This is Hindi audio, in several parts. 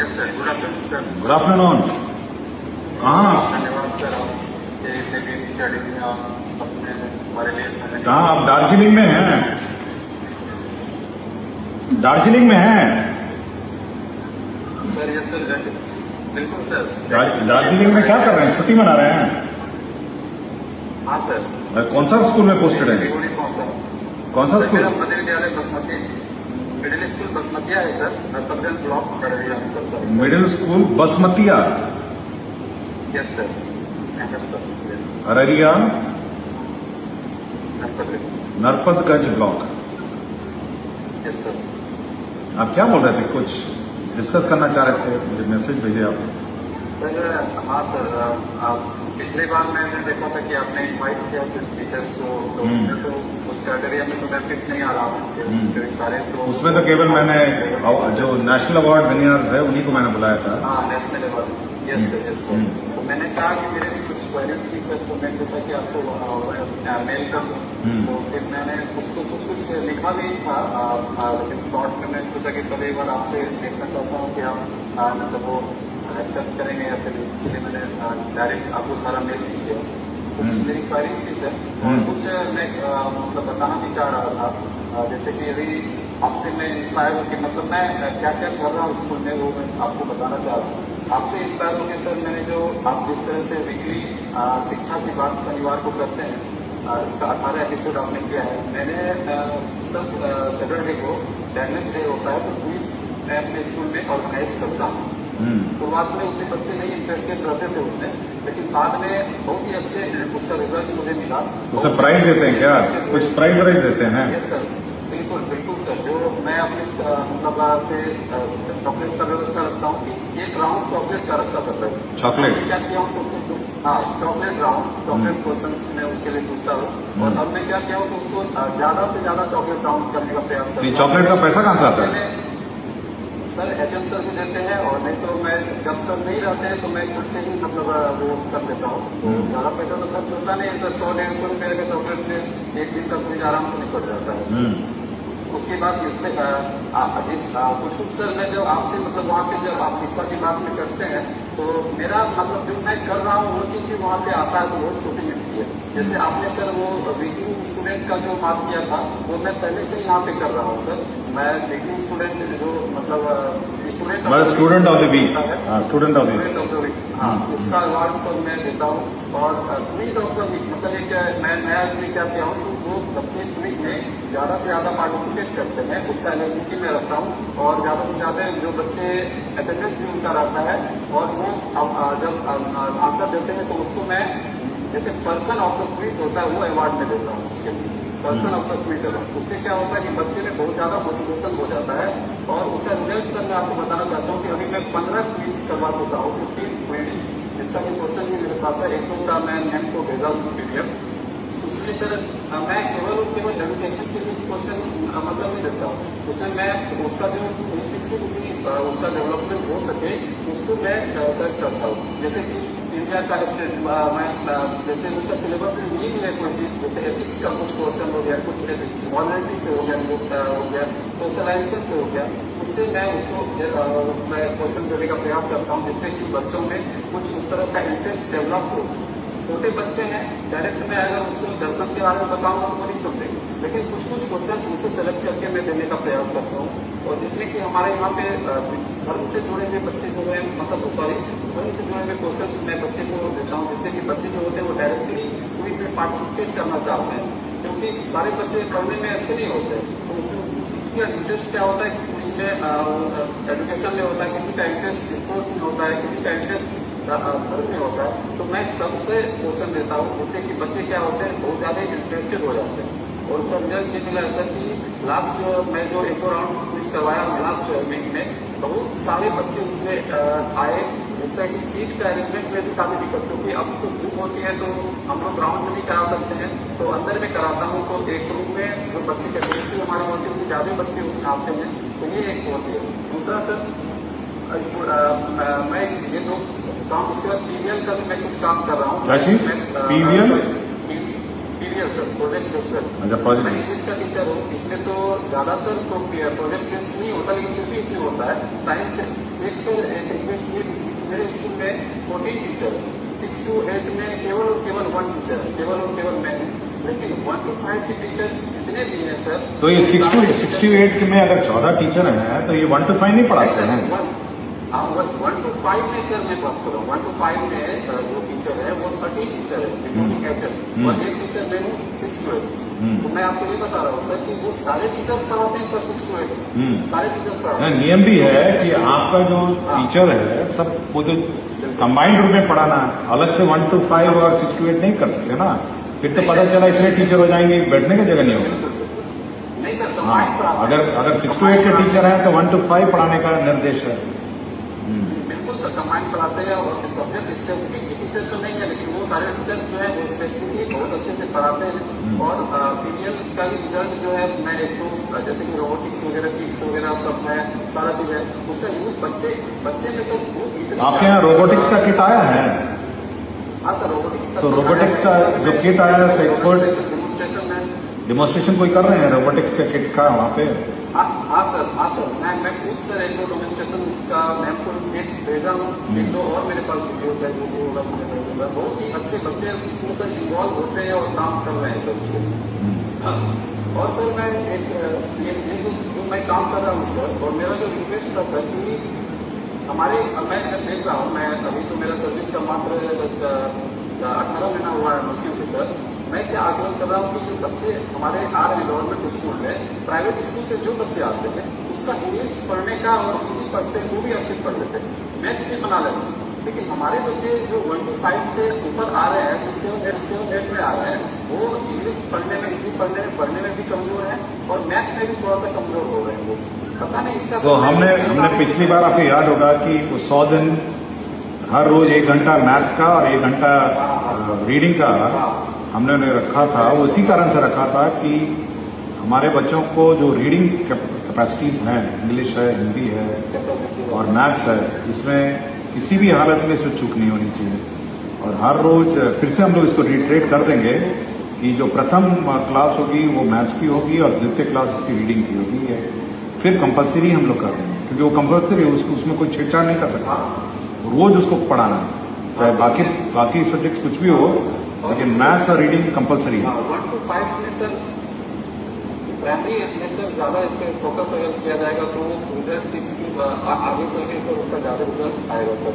Yes sir, good afternoon sir. Good afternoon. कहाँ धन्यवाद सर, आप ये इतने मेरी स्टडी में आप अपने हमारे लिए समय कहाँ आप दार्जिलिंग में हैं? दार्जिलिंग में हैं? सर। यस सर, बिल्कुल सर। दार्जिलिंग में क्या कर रहे हैं? छुट्टी मना रहे हैं? हाँ सर। कौन सा स्कूल में पोस्टेड है? सिलीगुड़ी पहुंचा। कौन सा सर, स्कूल? मेरा मध्य विद्यालय बसमती मिडिल स्कूल बसमतिया है sir, Narpatganj block Khagaria. Middle school Basmatiya, yes sir. Araria Narpatganj. Narpatganj block. Yes sir. आप क्या बोल रहे थे? कुछ डिस्कस करना चाह रहे थे, मुझे मैसेज भेजे आप। सर हाँ सर, आप पिछले बार मैंने देखा था कि आपने इनवाइट किया कुछ टीचर्स को, तो उसमें तो उस कैटेगरी में तो मैं फिट नहीं आ रहा हूँ। तो सारे तो उसमें तो केवल मैंने जो नेशनल अवार्ड विनर्स है उन्हीं को मैंने बुलाया था। हाँ, national award. Yes sir, yes sir. तो मैंने चाहा कि मेरे भी कुछ क्वेरीज थी सर, तो मैं सोचा कि आपको मेल कर दूँ। तो फिर मैंने उसको कुछ लिखा भी था, लेकिन शॉर्ट में मैं सोचा कि पहले एक बार आपसे देखना चाहता हूँ कि आप मतलब वो एक्सेप्ट करेंगे या फिर, इसलिए मैंने डायरेक्ट आपको सारा मेल भी किया। कुछ मेरी क्वेरीज थी सर, और कुछ मैं मतलब बताना भी चाह रहा था। जैसे कि अभी आपसे मैं इंस्पायर होकर, मतलब मैं क्या क्या कर रहा हूँ स्कूल में, वो मैं आपको बताना चाह रहा हूँ। आपसे इंस्पायर होकर सर, मैंने जो आप जिस तरह से वीकली शिक्षा की बात शनिवार को करते हैं, इसका 18 एपिसोड आपने किया है। मैंने सब सैटरडे को अटेंडेंस डे होता है, तो क्विज मैं अपने स्कूल में ऑर्गेनाइज करता हूँ। शुरुआत में उतने बच्चे नहीं इंटरेस्टेड रहते थे उसमें, लेकिन बाद में बहुत ही अच्छे उसका रिजल्ट मुझे मिला। उसे प्राइज देते हैं क्या? कुछ प्राइज देते हैं? यस सर, बिल्कुल बिल्कुल सर। जो मैं अपने मतलब से चॉकलेट का व्यवस्था रखता हूँ कि एक राउंड चॉकलेट का रखता था। चॉकलेट क्या किया हूँ तो उसको कुछ, हाँ, चॉकलेट राउंड, चॉकलेट क्वेश्चन मैं उसके लिए पूछता हूँ। और अब मैं क्या किया हूँ तो उसको ज्यादा से ज्यादा चॉकलेट राउंड करने का प्रयास करता हूँ। चॉकलेट का पैसा कहाँ से आता है? सर HM सर भी देते हैं, और नहीं तो मैं जब सर नहीं रहते हैं तो मैं खुद से ही मतलब वो कर देता हूँ। तो ज्यादा पैसा तो खर्च होता नहीं है सर, 100-150 रुपये का चॉकलेट में एक दिन तक मुझे आराम से निकल जाता है। उसके बाद इसमें कुछ सर मैं जब आपसे मतलब वहाँ पे जब आप शिक्षा की बात में करते हैं, तो मेरा मतलब जो मैं कर रहा हूँ वो चीज भी वहाँ पे आता है तो बहुत खुशी मिलती है। जैसे आपने सर वो वीकिंग स्टूडेंट का जो बात किया था, वो मैं पहले से ही यहाँ पे कर रहा हूँ सर। मैं वीकिंग स्टूडेंट जो मतलब student of the week, student of the week, हाँ, उसका अवार्ड सर मैं देता हूँ। और क्विज ऑफ द वीक मतलब एक मैं नया इसलिए क्या किया हूँ, तो वो बच्चे क्विज में ज्यादा से ज्यादा पार्टिसिपेट कर सकें, उसका एलिजिबिलिटी में रखता हूँ। और ज्यादा से ज्यादा जो बच्चे अटेंडेंस भी उनका रहता है, और वो जब आंसर देते हैं तो उसको मैं जैसे पर्सन ऑफ द क्विज होता है वो अवार्ड में देता हूँ उसके लिए, person of the quiz award. उससे क्या होता है कि बच्चे में बहुत ज्यादा मोटिवेशन हो जाता है। और उसका रिजल्ट सर मैं आपको बताना चाहता हूँ कि अभी मैं 15 क्विज करवा चुका हूँ, 15 क्विज, जिसका भी क्वेश्चन भी मेरे पास है। एक दो का मैं मैम को भेजा हूँ PDF। उसमें सर मैं केवल एजुकेशन के लिए क्वेश्चन मतलब नहीं देता हूँ, उसमें मैं उसका जो 360 डिग्री उसका डेवलपमेंट हो सके उसको मैं सर्च करता हूँ। जैसे कि इंडिया का स्टेट मैं जैसे उसका सिलेबस में ये भी है कोई चीज, जैसे एथिक्स का कुछ क्वेश्चन हो गया, कुछ एथिक्स मॉरलिटी से हो गया, सोशलाइजेशन से हो गया, उससे मैं उसको मैं क्वेश्चन देने का प्रयास करता हूँ, जिससे कि बच्चों में कुछ उस तरह का इंटरेस्ट डेवलप हो। छोटे बच्चे हैं, डायरेक्ट में अगर उसको दर्शन के बारे में बताऊंगा तो वो नहीं समझेंगे, लेकिन कुछ क्वेश्चन उसे सेलेक्ट करके मैं देने का प्रयास करता हूँ। और जिसमें कि हमारे यहाँ पे धर्म से जुड़े हुए बच्चे जो है, मतलब धर्म से जुड़े हुए क्वेश्चन मैं बच्चे को देता हूँ, जिससे कि बच्चे जो होते हैं वो डायरेक्टली क्विज में पार्टिसिपेट करना चाहते हैं, क्योंकि सारे बच्चे पढ़ने में अच्छे नहीं होते। तो उसमें इसका इंटरेस्ट क्या होता है कि क्विज में एजुकेशन में होता है, किसी का इंटरेस्ट स्पोर्ट्स में होता है, किसी का इंटरेस्ट धर्म में होता है। तो मैं सबसे क्वेश्चन देता हूँ, जिससे कि बच्चे क्या होते हैं बहुत ज्यादा इंटरेस्टेड हो जाते हैं। और उसका रिजल्ट ये मिला सर कि लास्ट मैं जो एक राउंड क्विज करवाया लास्ट वीक में, बहुत सारे बच्चे उसमें आए, जिससे कि सीट का अरेंजमेंट में भी काफी दिक्कत, क्योंकि अब तो ग्रुप होती है तो हम लोग ग्राउंड में नहीं करा सकते हैं, तो अंदर में कराता हूँ। तो एक ग्रुप में जो बच्चे की कैपेसिटी हमारी होती है उससे ज्यादा बच्चे उसमें आते हैं, तो ये एक होती है। दूसरा सर मैं ये दो काम, उसके बाद PVL का भी मैं कुछ काम कर रहा हूँ। PVL tutorial sir, project based. अच्छा मैं प्रोजेक्ट। इंग्लिश का टीचर हूँ, इसमें तो ज्यादातर प्रोजेक्ट बेस्ड नहीं होता, लेकिन फिर भी इसमें होता है। साइंस एक सर एक रिक्वेस्ट ये मेरे स्कूल में 14 टीचर, 6 to 8 में केवल 1 टीचर, केवल और केवल मैं हूँ। लेकिन 1 to 5 के टीचर्स इतने भी हैं सर। तो ये 6 to 8 में अगर 14 टीचर हैं तो ये 1 to 5 नहीं पढ़ाते हैं? 1 to 5 में सर मैं बात कर रहा हूँ। 1 to 5 में जो टीचर है वो 13 टीचर है, इंक्लूडिंग एचएम, और एक टीचर मैं हूँ 6 to 8। तो मैं आपको ये बता रहा हूँ सर कि वो सारे टीचर्स पढ़ाते हैं सर 6 to 8, सारे टीचर्स पढ़ाते हैं। नियम भी है कि आपका जो टीचर है सब वो तो कंबाइंड रूप में पढ़ाना है, अलग से 1 to 5 और 6 to 8 नहीं कर सकते ना। फिर तो पता चला इतने टीचर हो जाएंगे, बैठने की जगह नहीं होगी। नहीं सर, हाँ, अगर 6 to 8 के टीचर हैं तो 1 to 5 पढ़ाने का निर्देश है। बिल्कुल सर, कंबाइंड पढ़ाते हैं, और सब्जेक्ट स्पेसिफिक टीचर तो नहीं है, लेकिन वो सारे टीचर्स जो है वो स्पेसिफिकली बहुत अच्छे से पढ़ाते हैं। और पीडीएल का भी रिजल्ट जो है, मैं एक तो जैसे कि रोबोटिक्स वगैरह, किट्स वगैरह सब है, सारा चीज है, उसका यूज बच्चे में सर वो इतनी। आपके यहाँ रोबोटिक्स का किट आया है? हाँ सर, रोबोटिक्स का तो रोबोटिक्स का जो किट आया है उसका एक्सपर्ट डेमोन्स्ट्रेशन है। डेमोन्स्ट्रेशन कोई कर रहे हैं रोबोटिक्स का किट का वहाँ पे? हाँ सर, मैं खुद सर एक दो डेमोन्स्ट्रेशन का मैं आपको एक भेजा हूँ, एक दो और मेरे पास वीडियोस है जो बहुत ही अच्छे बच्चे इसमें सर इन्वॉल्व होते हैं और काम कर रहे हैं सर उसमें। और सर मैं ये जो मैं काम कर रहा हूँ सर, और मेरा जो रिक्वेस्ट था सर कि मैं जब देख रहा हूँ, मैं अभी तो मेरा सर्विस का मात्र 18 महीना हुआ है मुश्किल से सर। मैं क्या आग्रह कर रहा हूँ कि जो बच्चे हमारे आ रहे हैं गवर्नमेंट स्कूल में, प्राइवेट स्कूल से जो बच्चे आते हैं उसका इंग्लिश पढ़ने का और हिंदी पढ़ते हैं वो भी अच्छे पढ़ लेते हैं, मैथ्स भी बना लेते हैं। लेकिन हमारे बच्चे जो 1 to 5 से ऊपर आ रहे हैं, 6 7 8 में आ रहे हैं, वो इंग्लिश पढ़ने में, हिंदी पढ़ने में भी कमजोर है, और मैथ्स में भी थोड़ा सा कमजोर हो रहे हैं वो। पता नहीं इसका। तो हमने पिछली बार आपको याद होगा कि 100 दिन हर रोज 1 घंटा मैथ्स का और 1 घंटा रीडिंग का हमने रखा था। वो इसी कारण से रखा था कि हमारे बच्चों को जो रीडिंग कैपेसिटीज हैं, इंग्लिश है, हिंदी है और मैथ्स है, इसमें किसी भी हालत में इसमें चूक नहीं होनी चाहिए। और हर रोज फिर से हम लोग इसको रिट्रेट कर देंगे कि जो प्रथम क्लास होगी वो मैथ्स की होगी और द्वितीय क्लास उसकी रीडिंग की होगी। फिर कंपलसरी हम लोग कर देंगे, क्योंकि वो कंपलसरी है, उसमें कोई छेड़छाड़ नहीं कर सकता, रोज उसको पढ़ाना है, चाहे बाकी सब्जेक्ट्स कुछ भी हो, लेकिन मैथ्स और रीडिंग कंपलसरी है। 1 to 5 में सर प्राइमरी में सर ज्यादा इस पर फोकस अगर किया जाएगा तो रिजल्ट 6 आगे चल के सर उसका ज्यादा रिजल्ट आएगा सर।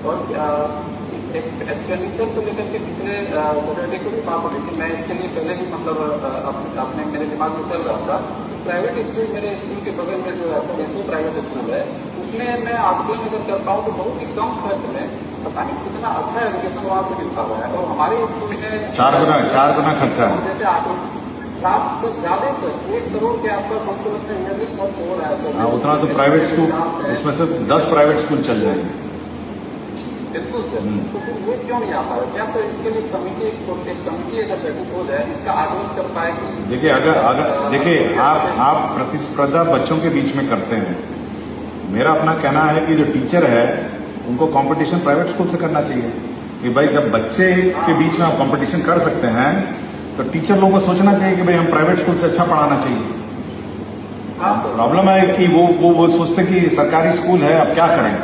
और एक्सपेंडिचर को लेकर के पिछले सैटरडे को भी बात हुई थी, मैं इसके लिए पहले भी मतलब अपने मेरे दिमाग में चल रहा था। प्राइवेट स्कूल, मेरे स्कूल के बगल में जो है सर एक प्राइवेट स्कूल है, उसमें मैं आकलन अगर करता हूँ तो बहुत ही कम खर्च में पता नहीं कितना अच्छा एजुकेशन वहाँ से मिलता हुआ है। और हमारे स्कूल में 4 गुना खर्चा है। जैसे आकलन ज्यादा सर 1 करोड़ के आसपास हमको लगता है ईयरली खर्च हो रहा है सर। हाँ, उतना तो प्राइवेट स्कूल, उसमें से 10 प्राइवेट स्कूल चल जाएंगे। बिल्कुल सर, तो फिर वो क्यों नहीं आ पा रहा? क्या सर इसके लिए कमिटी अगर गठित हो जाए, इसका आकलन कर पाए कि देखिए अगर देखिए आप प्रतिस्पर्धा बच्चों के बीच में करते हैं। मेरा अपना कहना है कि जो टीचर है उनको कंपटीशन प्राइवेट स्कूल से करना चाहिए कि भाई जब बच्चे के बीच में आप कंपटीशन कर सकते हैं तो टीचर लोगों को सोचना चाहिए कि भाई हम प्राइवेट स्कूल से अच्छा पढ़ाना चाहिए। प्रॉब्लम है कि वो सोचते कि सरकारी स्कूल है अब क्या करें।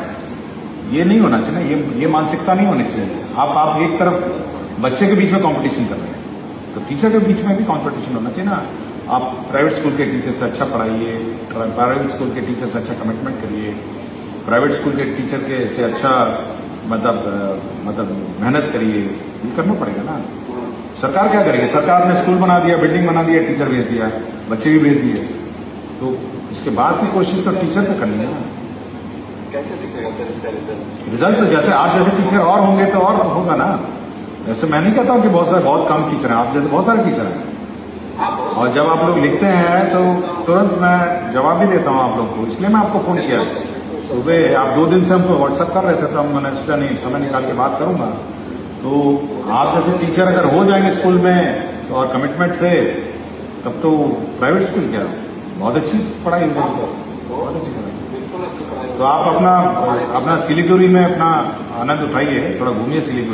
ये नहीं होना चाहिए, ये मानसिकता नहीं होनी चाहिए। आप एक तरफ बच्चे के बीच में कंपटीशन कर रहे हैं तो टीचर के बीच में भी कंपटीशन होना चाहिए ना। आप प्राइवेट स्कूल के टीचर से अच्छा पढ़ाइए, प्राइवेट स्कूल के टीचर से अच्छा कमिटमेंट करिए, प्राइवेट स्कूल के टीचर के से अच्छा मतलब मेहनत करिए, ये करना पड़ेगा ना। सरकार क्या करेगी? सरकार ने स्कूल बना दिया, बिल्डिंग बना दिया, टीचर भेज दिया, बच्चे भी भेज दिए, तो इसके बाद की कोशिश तो टीचर ने करनी है ना। कैसे दिखेगा सर इसका रिजल्ट? तो जैसे आप जैसे टीचर और होंगे तो और होगा ना। ऐसे मैं नहीं कहता हूँ कि बहुत कम टीचर हैं, आप जैसे बहुत सारे टीचर हैं, और जब आप लोग लिखते हैं तो तुरंत मैं जवाब भी देता हूँ आप लोग को। इसलिए मैं आपको फोन किया सुबह, आप 2 दिन से हमको व्हाट्सएप कर रहे थे तो मैंने सोचा नहीं समय निकाल के बात करूंगा। तो आप जैसे टीचर अगर हो जाएंगे स्कूल में तो और कमिटमेंट से, तब तो प्राइवेट स्कूल क्या बहुत अच्छी पढ़ाई होगी, बहुत अच्छी पढ़ाई। तो आप अपना सिलीगुड़ी में अपना आनंद उठाइए, थोड़ा घूमिए सिलीगुड़ी।